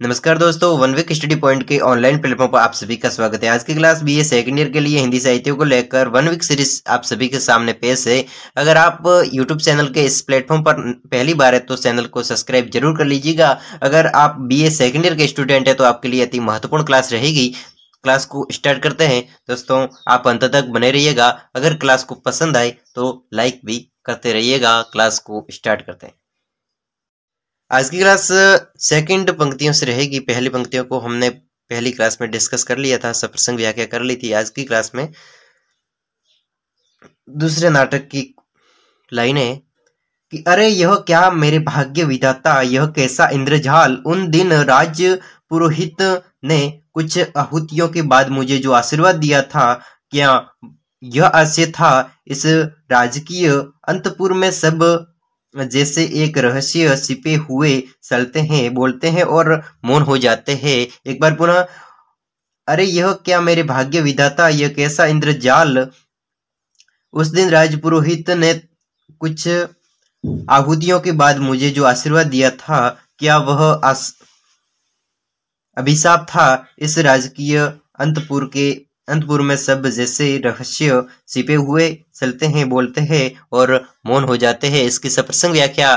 नमस्कार दोस्तों, one week study point के ऑनलाइन प्लेटफॉर्म पर आप सभी का स्वागत है। आज की क्लास बीए सेकंड ईयर के लिए हिंदी साहित्य को लेकर वन वीक सीरीज आप सभी के सामने पेश है। अगर आप यूट्यूब चैनल के इस प्लेटफॉर्म पर पहली बार है तो चैनल को सब्सक्राइब जरूर कर लीजिएगा। अगर आप बीए सेकंड ईयर के स्टूडेंट है तो आपके लिए अति महत्वपूर्ण क्लास रहेगी। क्लास को स्टार्ट करते हैं दोस्तों, आप अंत तक बने रहिएगा। अगर क्लास को पसंद आए तो लाइक भी करते रहिएगा। क्लास को स्टार्ट करते हैं। आज की क्लास सेकंड पंक्तियों से रहेगी। पहली पंक्तियों को हमने पहली क्लास में डिस्कस कर लिया था, सप्रसंग व्याख्या कर ली थी। आज की क्लास में दूसरे नाटक की लाइनें कि अरे यह क्या मेरे भाग्य विधाता, यह कैसा इंद्रजाल। उन दिन राज पुरोहित ने कुछ आहुतियों के बाद मुझे जो आशीर्वाद दिया था, क्या यह आशय था इस राजकीय अंतपुर में सब जैसे एक रहस्य छिपे हुए चलते हैं, बोलते हैं और मौन हो जाते हैं। एक बार पुनः, अरे यह क्या मेरे भाग्य विधाता, यह कैसा इंद्रजाल। उस दिन राजपुरोहित ने कुछ आहुतियों के बाद मुझे जो आशीर्वाद दिया था, क्या वह अभिशाप था इस राजकीय अंतपुर में सब जैसे रहस्य छिपे हुए चलते हैं, बोलते हैं और मौन हो जाते हैं। इसकी सप्रसंग व्याख्या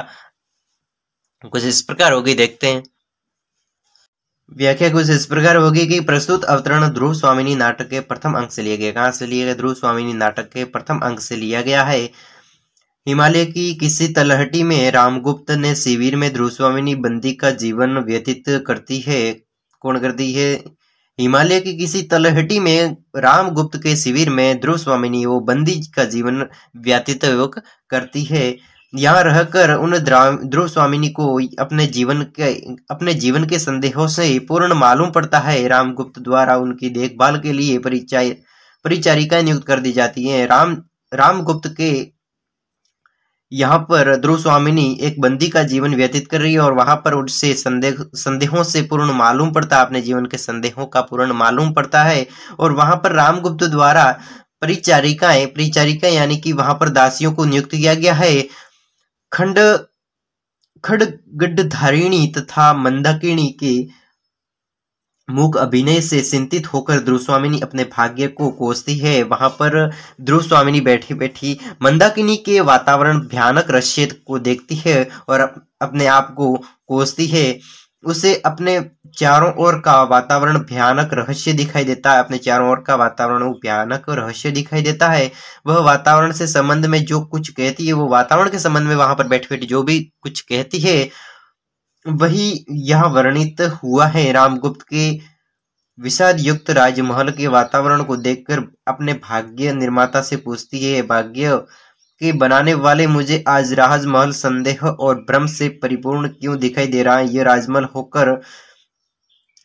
कुछ इस प्रकार होगी, देखते हैं। व्याख्या कुछ इस प्रकार होगी कि प्रस्तुत अवतरण ध्रुव स्वामिनी नाटक के प्रथम अंक से लिया गया। कहाँ से लिया गया? ध्रुव स्वामिनी नाटक के प्रथम अंक से लिया गया है। हिमालय की किसी तलहटी में रामगुप्त ने शिविर में ध्रुव स्वामिनी बंदी का जीवन व्यतीत करती है। कौन करती है? हिमालय की किसी तलहटी में रामगुप्त के शिविर में ध्रुव स्वामिनी वो बंदी का जीवन व्यतीत करती है। यहाँ रहकर उन ध्रुव स्वामिनी को अपने जीवन के संदेहों से पूर्ण मालूम पड़ता है। रामगुप्त द्वारा उनकी देखभाल के लिए परिचारिकाएं नियुक्त कर दी जाती हैं। रामगुप्त के यहाँ पर ध्रुव स्वामिनी एक बंदी का जीवन व्यतीत कर रही है और वहां पर उससे संदेहों से पूर्ण मालूम पड़ता है, अपने जीवन के संदेहों का पूर्ण मालूम पड़ता है। और वहां पर रामगुप्त द्वारा परिचारिकाएं यानी कि वहां पर दासियों को नियुक्त किया गया है। खड्गधारिणी तथा मंदाकिनी के मूक अभिनय से चिंतित होकर ध्रुव स्वामिनी अपने भाग्य को कोसती है। वहां पर ध्रुव स्वामिनी बैठी बैठी मंदाकिनी के वातावरण भयानक रहस्य को देखती है और अपने आप को कोसती है। उसे अपने चारों ओर का वातावरण भयानक रहस्य दिखाई देता है। अपने चारों ओर का वातावरण भयानक रहस्य दिखाई देता है। वह वातावरण से संबंध में जो कुछ कहती है, वो वातावरण के संबंध में वहां पर बैठी बैठी जो भी कुछ कहती है, वही यहाँ वर्णित हुआ है। रामगुप्त के विषाद युक्त राजमहल के वातावरण को देखकर अपने भाग्य निर्माता से पूछती है, भाग्य के बनाने वाले, मुझे आज राजमहल संदेह और भ्रम से परिपूर्ण क्यों दिखाई दे रहा है? यह राजमहल होकर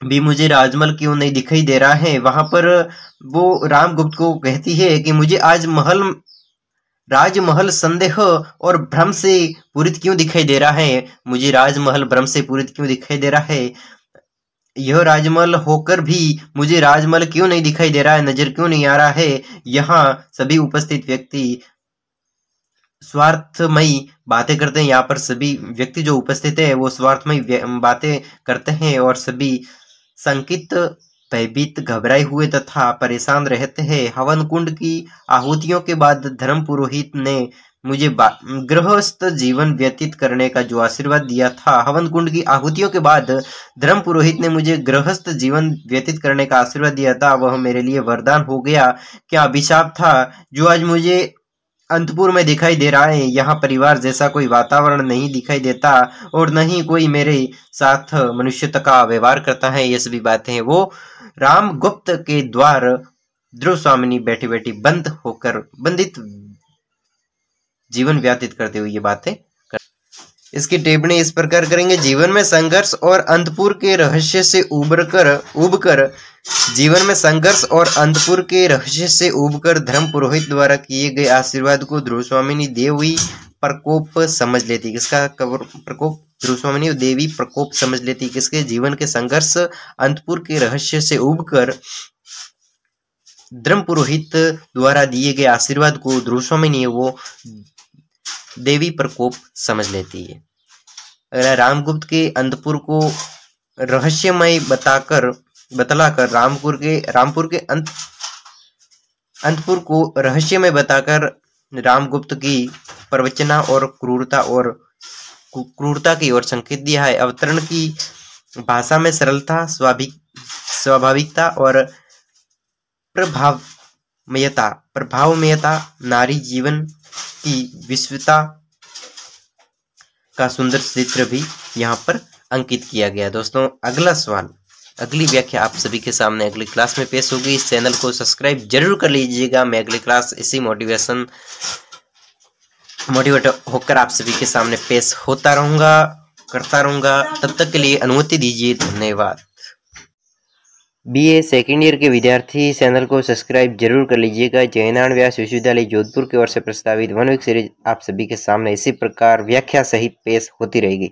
भी मुझे राजमहल क्यों नहीं दिखाई दे रहा है? वहां पर वो रामगुप्त को कहती है कि मुझे आज राजमहल संदेह और भ्रम से पूरित क्यों दिखाई दे रहा है? मुझे राजमहल भ्रम से पूरित क्यों दिखाई दे रहा है? यह राजमहल होकर भी मुझे राजमहल क्यों नहीं दिखाई दे रहा है? नजर क्यों नहीं आ रहा है? यहाँ सभी उपस्थित व्यक्ति स्वार्थमयी बातें करते हैं। यहाँ पर सभी व्यक्ति जो उपस्थित है वो स्वार्थमयी बातें करते हैं और सभी संकित, भयभीत, घबराए हुए तथा परेशान रहते हैं। हवन कुंड की आहुतियों के बाद धर्म पुरोहित ने मुझे गृहस्थ जीवन व्यतीत करने का जो आशीर्वाद दिया था, हवन कुंड की आहुतियों के बाद धर्म पुरोहित ने मुझे गृहस्थ जीवन व्यतीत करने का आशीर्वाद दिया था, वह मेरे लिए वरदान हो गया। क्या अभिशाप था जो आज मुझे अंतपुर में दिखाई दे रहा है? यहाँ परिवार जैसा कोई वातावरण नहीं दिखाई देता और न ही कोई मेरे साथ मनुष्यता का व्यवहार करता है। ये सभी बातें वो रामगुप्त के द्वार ध्रुव स्वामिनी बैठी बैठी बंदित जीवन व्यतीत करते हुए ये बातें कर। इसकी टिप्पणी इस प्रकार करेंगे, जीवन में संघर्ष और अंतपुर के रहस्य से धर्म पुरोहित द्वारा किए गए आशीर्वाद को ध्रुव स्वामिनी देवी प्रकोप समझ लेती। किसका प्रकोप? ध्रुव स्वामिनी देवी प्रकोप समझ लेती। किसके? जीवन के संघर्ष, अंतपुर के रहस्य से उबकर धर्म पुरोहित द्वारा दिए गए आशीर्वाद को ध्रुव स्वामिनी वो देवी प्रकोप समझ लेती है। रामगुप्त के अंतपुर को रहस्यमय बतलाकर रामपुर के अंतपुर को रहस्यमय बताकर रामगुप्त की प्रवचना और क्रूरता की ओर संकेत दिया है। अवतरण की भाषा में सरलता, स्वाभाविकता और प्रभावमयता, नारी जीवन की विश्वता का सुंदर चित्र भी यहाँ पर अंकित किया गया। दोस्तों, अगला सवाल, अगली व्याख्या आप सभी के सामने अगली क्लास में पेश होगी। इस चैनल को सब्सक्राइब जरूर कर लीजिएगा। मैं अगली क्लास इसी मोटिवेट होकर आप सभी के सामने पेश करता रहूंगा। तब तक के लिए अनुमति दीजिए। धन्यवाद। BA सेकेंड ईयर के विद्यार्थी चैनल को सब्सक्राइब जरूर कर लीजिएगा। जयनारायण व्यास विश्वविद्यालय जोधपुर की ओर से प्रस्तावित 1 वीक सीरीज आप सभी के सामने इसी प्रकार व्याख्या सहित पेश होती रहेगी।